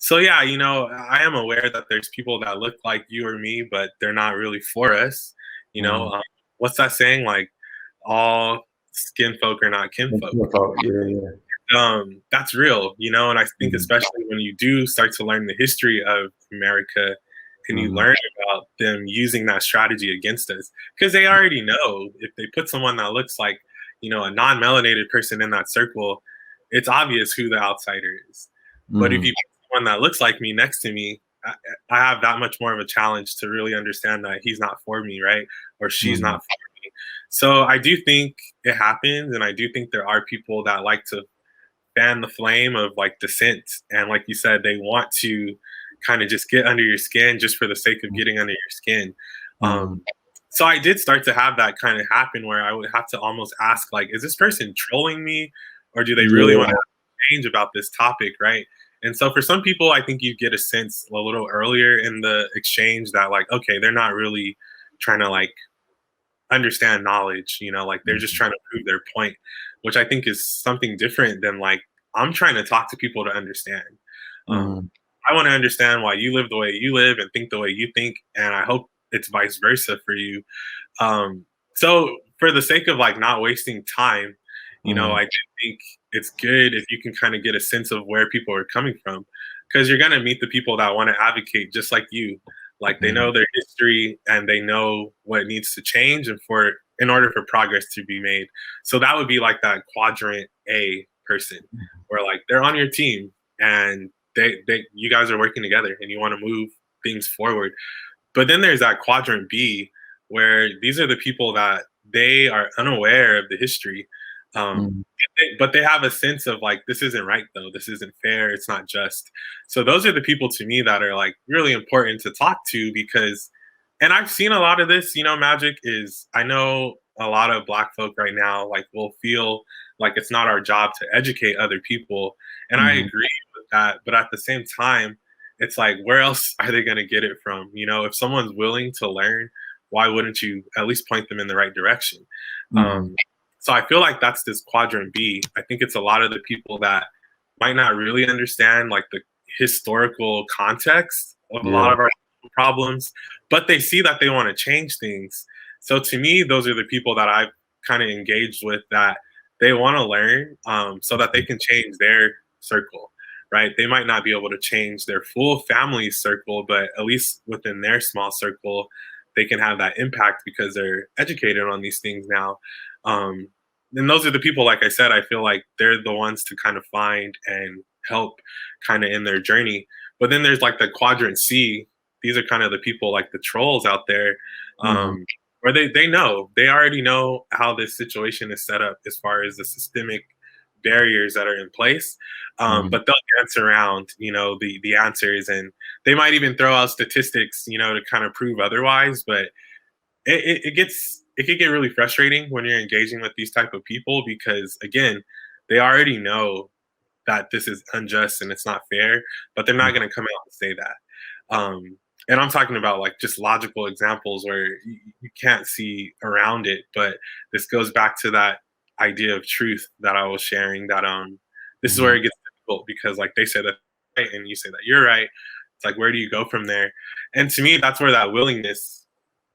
So yeah, I am aware that there's people that look like you or me, but they're not really for us. You know, Mm. what's that saying? Like, all skin folk are not kinfolk. Yeah, yeah. That's real, and I think Mm. especially when you do start to learn the history of America and you Mm. learn about them using that strategy against us, because they already know if they put someone that looks like, a non-melanated person in that circle, it's obvious who the outsider is. But if Mm. you put someone that looks like me next to me, I have that much more of a challenge to really understand that he's not for me, right? Or she's Mm. not for me. So I do think it happens, and I do think there are people that like to fan the flame of like dissent, and like you said, they want to kind of just get under your skin just for the sake of getting under your skin. Mm. um so I did start to have that kind of happen where I would have to almost ask, like, is this person trolling me, or do they really want Yeah. to change about this topic, right? And so for some people, I think you get a sense a little earlier in the exchange that, like, okay, they're not really trying to like understand knowledge, like they're just Mm. trying to prove their point, which I think is something different than like I'm trying to talk to people to understand. Um, Mm. I want to understand why you live the way you live and think the way you think, and I hope it's vice versa for you. So for the sake of like not wasting time, Mm. I do think it's good if you can kind of get a sense of where people are coming from, because you're gonna meet the people that want to advocate just like you. Like they Mm. know their history and they know what needs to change and for in order for progress to be made. So that would be like that quadrant A person where like they're on your team and they you guys are working together and you want to move things forward. But then there's that quadrant B, where these are the people that they are unaware of the history, Mm. but they have a sense of like, this isn't right though, this isn't fair, it's not just. So those are the people to me that are like really important to talk to, because, and I've seen a lot of this. Magic is, I know a lot of Black folk right now like will feel like it's not our job to educate other people, and I Mm. agree with that. But at the same time, it's like, where else are they going to get it from? If someone's willing to learn, why wouldn't you at least point them in the right direction? Mm. Um, so I feel like that's this quadrant B. I think it's a lot of the people that might not really understand like the historical context of a lot Yeah. of our problems, but they see that they want to change things. So to me, those are the people that I've kind of engaged with, that they want to learn, so that they can change their circle, right? They might not be able to change their full family circle, but at least within their small circle, they can have that impact because they're educated on these things now. Um, and those are the people, like I said, I feel like they're the ones to kind of find and help kind of in their journey. But then there's like the quadrant C. These are kind of the people like the trolls out there, Mm. where they already know how this situation is set up as far as the systemic barriers that are in place, Mm. but they'll dance around, the answers, and they might even throw out statistics, to kind of prove otherwise. But it could get really frustrating when you're engaging with these type of people, because again, they already know that this is unjust and it's not fair, but they're not going to come out and say that. And I'm talking about like just logical examples where you can't see around it. But this goes back to that idea of truth that I was sharing. That this is where Mm. it gets difficult, because like they say that right and you say that you're right. It's like, where do you go from there? And to me, that's where that willingness